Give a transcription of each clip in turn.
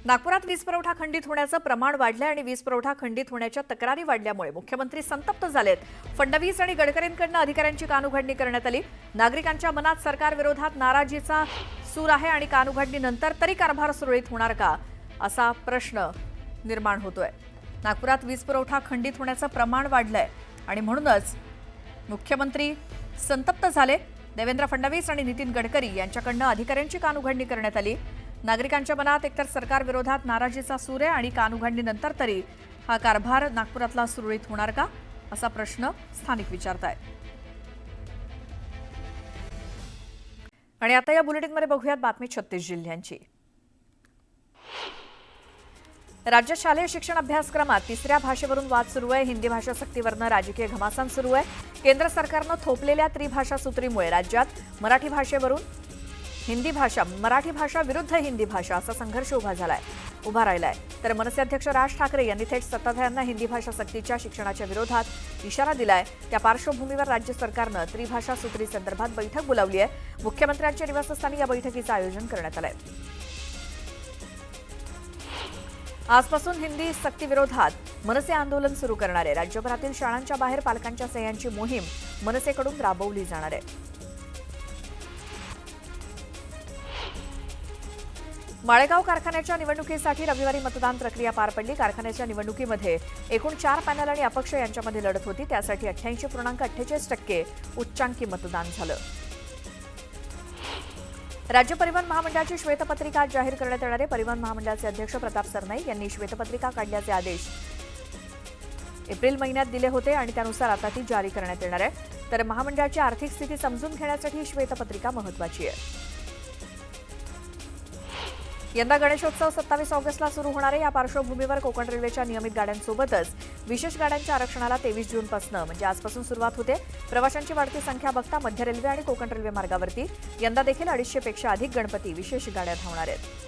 नागपुरात वीज पुरवठा खंडित होण्याचं प्रमाण वाढलंय आणि वीज पुरवठा खंडित होण्याच्या तक्रारी वाढल्यामुळे मुख्यमंत्री संतप्त झालेत। फडणवीस आणि गडकरींकडून अधिकाऱ्यांची कानउघडणी करण्यात आली। नागरिकांच्या मनात सरकार विरोधात नाराजीचा सूर आहे आणि कानउघडणीनंतर तरी कारभार सुरळीत होणार का असा प्रश्न निर्माण होतोय। नागपुरात वीज पुरवठा खंडित होण्याचं प्रमाण वाढलंय आणि म्हणूनच मुख्यमंत्री संतप्त झाले। देवेंद्र फडणवीस आणि नितीन गडकरी यांच्याकडून अधिकाऱ्यांची कानउघडणी करण्यात आली। नागरिकांच्या मनात एकतर सरकार विरोधात नाराजीचा सूर आहे आणि कानउघडणीनंतर तरी हा कारभार नागपुरातला सुरळीत होणार का असा प्रश्न स्थानिक विचारतायत। आणि आता या बुलेटिनमध्ये बघूयात बातमी 36 जिल्ह्यांची। राज्य शालेय शिक्षण अभ्यासक्रमात तिसऱ्या भाषेवरून वाद सुरू आहे। हिंदी भाषा सक्तीवरनं राजकीय घमासान सुरू आहे। केंद्र सरकारनं थोपलेल्या त्रिभाषा सूत्रीमुळे राज्यात मराठी भाषेवरून हिंदी भाषा, मराठी भाषा विरुद्ध हिंदी भाषा असा संघर्ष उभा राहिलाय। तर मनसे अध्यक्ष राज ठाकरे यांनी थेट सत्ताधाऱ्यांना हिंदी भाषा सक्तीच्या शिक्षणाच्या विरोधात इशारा दिलाय। त्या पार्श्वभूमीवर राज्य सरकारनं त्रिभाषा सूत्री संदर्भात बैठक बोलावली आहे। मुख्यमंत्र्यांच्या निवासस्थानी या बैठकीचं आयोजन करण्यात आलंय। आजपासून हिंदी सक्ती विरोधात मनसे आंदोलन सुरू करणार आहे। राज्यभरातील शाळांच्या बाहेर पालकांच्या सह्यांची मोहीम मनसेकडून राबवली जाणार आहे। माळेगाव कारखान्याच्या निवडणुकीसाठी रविवारी मतदान प्रक्रिया पार पडली। कारखान्याच्या निवडणुकीमध्ये एकूण 4 पॅनल आणि अपक्ष यांच्यामध्ये लढत होती। त्यासाठी 88.48% उच्चांकी मतदान झालं। राज्य परिवहन महामंडळाची श्वेतपत्रिका जाहीर करण्यात येणार आहे। परिवहन महामंडळाचे अध्यक्ष प्रताप सरनाईक यांनी श्वेतपत्रिका काढण्याचे आदेश एप्रिल महिन्यात दिले होते आणि त्यानुसार आता ती जारी करण्यात येणार आहे। तर महामंडळाची आर्थिक स्थिती समजून घेण्यासाठी ही श्वेतपत्रिका महत्त्वाची आहे। यंदा गणेशोत्सव 27 ऑगस्टला सुरू होणार आहे। या पार्श्वभूमीवर कोकण रेल्वेच्या नियमित गाड्यांसोबतच विशेष गाड्यांच्या आरक्षणाला 23 जूनपासून म्हणजे आजपासून सुरुवात होते। प्रवाशांची वाढती संख्या बघता मध्य रेल्वे आणि कोकण रेल्वे मार्गावरती यंदा देखील 250 पेक्षा अधिक गणपती विशेष गाड्या धावणार आहेत।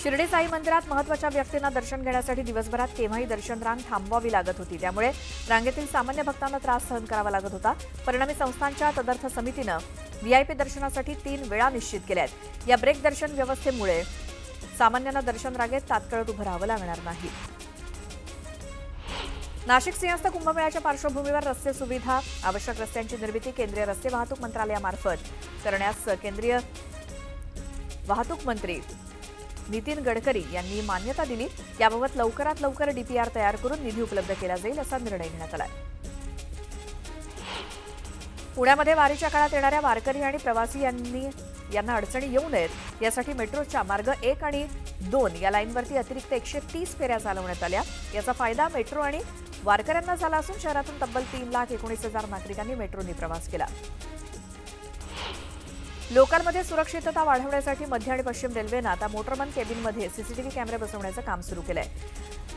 शिर्डी साई मंदिरात महत्त्वाच्या व्यक्तींना दर्शन घेण्यासाठी दिवसभरात केव्हाही दर्शन रांग थांबवावी लागत होती। त्यामुळे रांगेतील सामान्य भक्तांना त्रास सहन करावा लागत होता। परिणामी संस्थांच्या तदर्थ समितीनं व्हीआयपी दर्शनासाठी 3 वेळा निश्चित केल्या आहेत। या ब्रेक दर्शन व्यवस्थेमुळे सामान्यांना दर्शन रांगेत तात्काळ उभं राहावं लागणार नाही। नाशिक सिंहस्थ कुंभमेळ्याच्या पार्श्वभूमीवर रस्ते सुविधा आवश्यक रस्त्यांची निर्मिती केंद्रीय रस्ते वाहतूक मंत्रालयामार्फत करण्यास केंद्रीय वाहतूक मंत्री नितीन गडकरी यांनी मान्यता दिली। याबाबत लवकरात लवकर डीपीआर तयार करून निधी उपलब्ध केला जाईल असा निर्णय घेण्यात आला। पुण्यामध्ये वारीच्या काळात येणाऱ्या वारकरी आणि प्रवासी यांना अडचणी येऊ नयेत यासाठी मेट्रोच्या मार्ग 1 आणि 2 या लाईनवरती अतिरिक्त 130 फेऱ्या चालवण्यात आल्या। याचा फायदा मेट्रो आणि वारकऱ्यांना झाला असून शहरातून तब्बल 3,19,000 नागरिकांनी मेट्रोने प्रवास केला। लोकलमध्ये सुरक्षितता वाढवण्यासाठी मध्य आणि पश्चिम रेल्वेनं आता मोटरमन केबिनमध्ये सीसीटीव्ही कॅमेरे बसवण्याचं काम सुरू केलंय।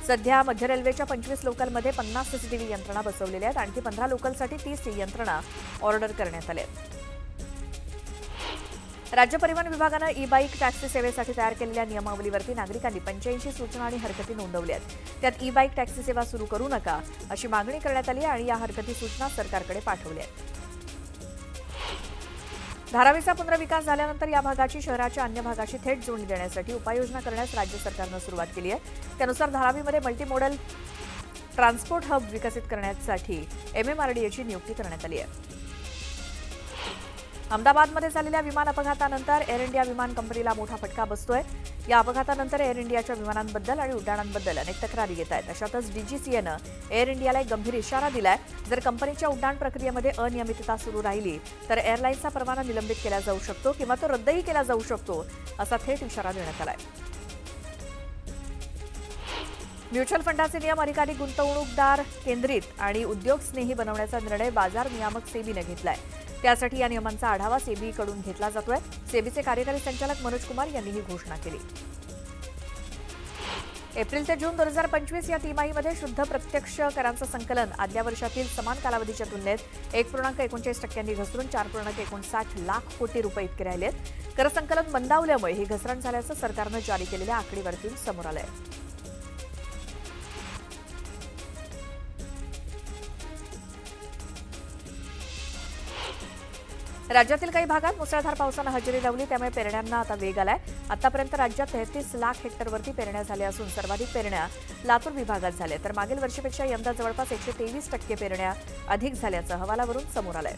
सध्या मध्य रेल्वेच्या 25 लोकलमध्ये 50 सीसीटीव्ही यंत्रणा बसवलेल्या आहेत। आणखी 15 लोकलसाठी 30 यंत्रणा ऑर्डर करण्यात आल्या आहेत। राज्य परिवहन विभागानं ई-बाईक टॅक्सी सेवेसाठी तयार केलेल्या नियमावलीवरती नागरिकांनी 85 सूचना आणि हरकती नोंदवल्या आहेत। त्यात ई-बाईक टॅक्सी सेवा सुरू करू नका अशी मागणी करण्यात आली आणि या हरकती सूचना सरकारकडे पाठवल्या आहेत। धारावीचा पुनर्विकास झाल्यानंतर या भागाची शहराच्या अन्य भागाशी थेट जोडणी देण्यासाठी उपाययोजना करण्यास राज्य सरकारनं सुरुवात केली आहे। त्यानुसार धारावीमध्ये मल्टीमोडल ट्रान्सपोर्ट हब विकसित करण्यासाठी MMRDAची नियुक्ती करण्यात आली आहे। अहमदाबादमध्ये झालेल्या विमान अपघातानंतर एअर इंडिया विमान कंपनीला मोठा फटका बसतोय। या अपघातानंतर एअर इंडियाच्या विमानांबद्दल आणि उड्डाणांबद्दल अनेक तक्रारी येत आहेत। अशातच DGCAनं एअर इंडियाला एक गंभीर इशारा दिलाय। जर कंपनीच्या उड्डाण प्रक्रियेमध्ये अनियमितता सुरू राहिली तर एअरलाईन्सचा परवाना निलंबित केला जाऊ शकतो किंवा तो रद्दही केला जाऊ शकतो असा थेट इशारा देण्यात आलाय। म्युच्युअल फंडाचे नियम अधिकाधिक गुंतवणूकदार केंद्रित आणि उद्योगस्नेही बनवण्याचा निर्णय बाजार नियामक सेबीने घेतलाय। त्यासाठी या नियमांचा आढावा सेबीकडून घेतला जातोय। सेबीचे कार्यकारी संचालक मनोज कुमार यांनी ही घोषणा केली। एप्रिल ते जून 2025 या तिमाहीमध्ये शुद्ध प्रत्यक्ष करांचं संकलन आदल्या वर्षातील समान कालावधीच्या तुलनेत 1.39% घसरून 4.59 लाख कोटी रुपये इतके राहिलेत। करसंकलन मंदावल्यामुळे ही घसरण झाल्याचं सरकारनं जारी केलेल्या आकडेवारीतून समोर आलंय। राज्यातील काही भागात मुसळधार पावसानं हजेरी लावली, त्यामुळे पेरण्यांना आता वेग आलाय. आतापर्यंत राज्यात 33 लाख हेक्टरवरती पेरण्या झाल्या असून सर्वाधिक पेरण्या लातूर विभागात झाल्या, तर मागील वर्षीपेक्षा यंदा जवळपास 123% पेरण्या अधिक झाल्याचं अहवालावरून समोर आलंय.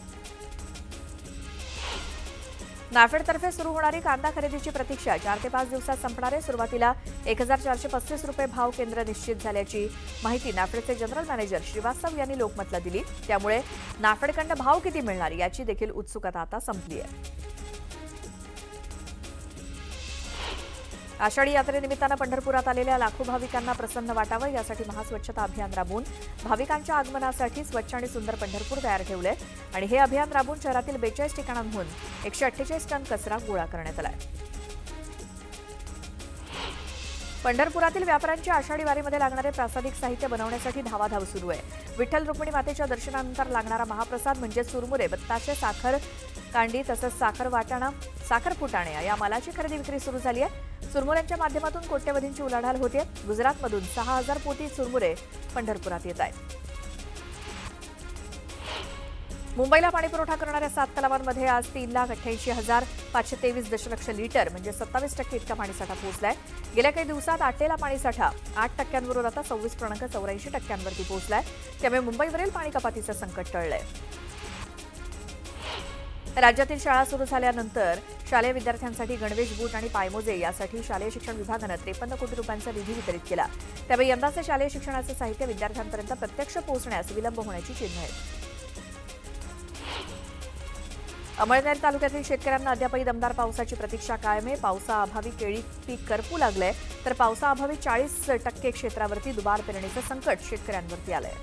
नाफेडतर्फे सुरू होणारी कांदा खरेदीची प्रतीक्षा 4 ते 5 दिवसात संपणार आहे. सुरुवातीला 1435 रुपये भाव केंद्र निश्चित झाल्याची माहिती नाफेडचे जनरल मॅनेजर श्रीवास्तव यांनी लोकमतला दिली. त्यामुळे नाफेडकडनं भाव किती मिळणार याची देखील उत्सुकता आता संपली आहे. आषाढी यात्रेनिमित्तानं पंढरपुरात आलेल्या लाखो भाविकांना प्रसन्न वाटावं यासाठी महास्वच्छता अभियान राबवून भाविकांच्या आगमनासाठी स्वच्छ आणि सुंदर पंढरपूर तयार ठेवलंय आणि हे अभियान राबवून शहरातील 42 ठिकाणांहून 148 टन कचरा गोळा करण्यात आलाय. पंढरपुरातील व्यापाऱ्यांच्या आषाढी वारीमध्ये लागणारे प्रासादिक साहित्य बनवण्यासाठी धावाधाव सुरू आहे. विठ्ठल रुक्मिणी मातेच्या दर्शनानंतर लागणारा महाप्रसाद म्हणजे चुरमुरे, बत्ताशे, साखर कांडी तसंच साखर वाटाणा, साखर फुटाणे या मालाची खरेदी विक्री सुरू झाली आहे. चुरमुऱ्यांच्या माध्यमातून कोट्यवधींची उलाढाल होते. गुजरातमधून 6000 पोती चुरमुरे पंढरपुरात येत आहेत. मुंबईला पाणीपुरवठा करणाऱ्या 7 तलावांमध्ये आज 3,88,523 दशलक्ष लिटर म्हणजे 27% इतका पाणीसाठा पोहोचलाय. गेल्या काही दिवसात आटलेला पाणीसाठा 8%वरून आता 26.84% पोहोचलाय. त्यामुळे मुंबईवरील पाणी कपातीचं संकट टळलंय. राज्यातील शाळा सुरू झाल्यानंतर शालेय विद्यार्थ्यांसाठी गणवेश, बूट आणि पायमोजे यासाठी शालेय शिक्षण विभागानं 53 कोटी रुपयांचा निधी वितरित केला. त्यामुळे यंदाचे शालेय शिक्षणाचे साहित्य विद्यार्थ्यांपर्यंत प्रत्यक्ष पोहोचण्यास विलंब होण्याची चिन्ह आहेत. अमळनेर तालुक्यातील शेतकऱ्यांना अद्यापही दमदार पावसाची प्रतीक्षा कायम आहे. पावसाअभावी केळी पीक करपू लागलंय, तर पावसाअभावी 40% क्षेत्रावरती दुबार पेरणीचं संकट शेतकऱ्यांवरती आलंय.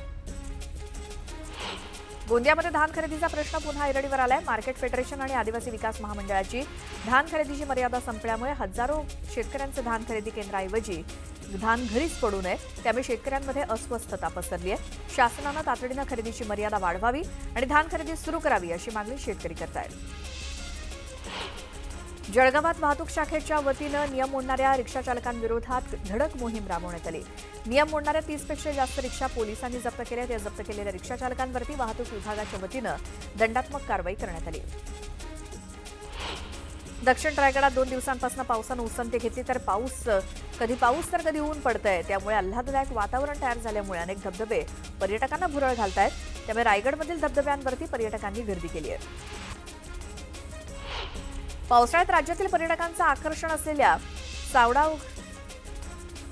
गोंदियामध्ये धान खरेदीचा प्रश्न पुन्हा ऐरणीवर आलाय. मार्केट फेडरेशन आणि आदिवासी विकास महामंडळाची धान खरेदीची मर्यादा संपल्यामुळे हजारो शेतकऱ्यांचे धान खरेदी केंद्राऐवजी धान घरीच पडू नये, त्यामुळे शेतकऱ्यांमध्ये अस्वस्थता पसरली आहे. शासनानं तातडीनं खरेदीची मर्यादा वाढवावी आणि धान खरेदी सुरू करावी अशी मागणी शेतकरी करतायत. जळगावात वाहतूक शाखेच्या वतीनं नियम मोडणाऱ्या रिक्षा चालकांविरोधात धडक मोहीम राबवण्यात आली. नियम मोडणाऱ्या 30पेक्षा जास्त रिक्षा पोलिसांनी जप्त केल्या. त्या जप्त केलेल्या रिक्षा चालकांवरती वाहतूक विभागाच्या वतीनं दंडात्मक कारवाई करण्यात आली. दक्षिण रायगडात 2 दिवसांपासून पावसानं उसंती घेतली, तर कधी पाऊस तर कधी ऊन पडतंय. त्यामुळे आल्हाददायक वातावरण तयार झाल्यामुळे अनेक धबधबे पर्यटकांना भुरळ घालतायत. त्यामुळे रायगडमधील धबधब्यांवरती पर्यटकांनी गर्दी केली आहे. पावसाळ्यात राज्यातील पर्यटकांचं आकर्षण असलेल्या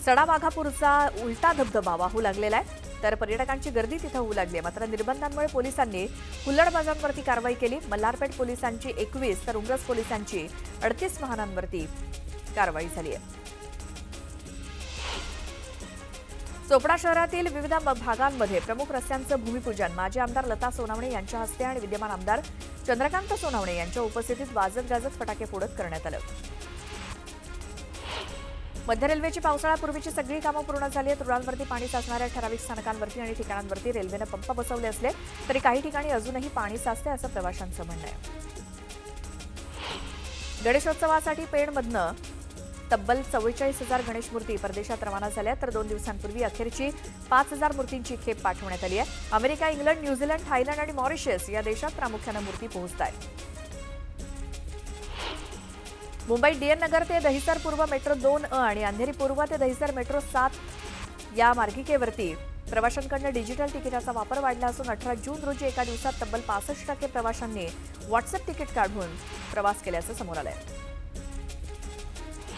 सडावाघापूरचा उलटा धबधबा वाहू लागलेला आहे, तर पर्यटकांची गर्दी तिथं होऊ लागली. मात्र निर्बंधांमुळे पोलिसांनी हुल्लडबाजांवरती कारवाई केली. मल्हारपेठ पोलिसांची 21 तर उमरस पोलिसांची 38 वाहनांवरती कारवाई झाली आहे. चोपडा शहरातील विविध भागांमध्ये प्रमुख रस्त्यांचं भूमिपूजन माजी आमदार लता सोनावणे यांच्या हस्ते आणि विद्यमान आमदार चंद्रकांत सोनावणे यांच्या उपस्थितीत वाजत गाजत फटाके फोडत करण्यात आलं. मध्य रेल्वेची पावसाळ्यापूर्वीची सगळी कामं पूर्ण झाली आहेत. रुळांवरती पाणी साचणाऱ्या ठराविक स्थानकांवरती आणि ठिकाणांवरती रेल्वेनं पंप बसवले असले तरी काही ठिकाणी अजूनही पाणी साचते असं प्रवाशांचं म्हणणं आहे. गणेशोत्सवासाठी पेणमधनं तब्बल 44,000 गणेश मूर्ती परदेशात रवाना झाल्या, तर 2 दिवसांपूर्वी अखेरची 5,000 मूर्तींची खेप पाठवण्यात आली आहे. अमेरिका, इंग्लंड, न्यूझीलंड, थायलंड आणि मॉरिशस या देशात प्रामुख्यानं मूर्ती पोहोचत आहेत. मुंबई डीएन नगर ते दहिसर पूर्व मेट्रो 2 आणि अंधेरी पूर्व ते दहिसर मेट्रो 7 या मार्गिकेवरती प्रवाशांकडून डिजिटल तिकिटाचा वापर वाढला असून 18 जून रोजी एका दिवसात तब्बल 65% प्रवाशांनी व्हॉट्सअप तिकीट काढून प्रवास केल्याचं समोर आलंय.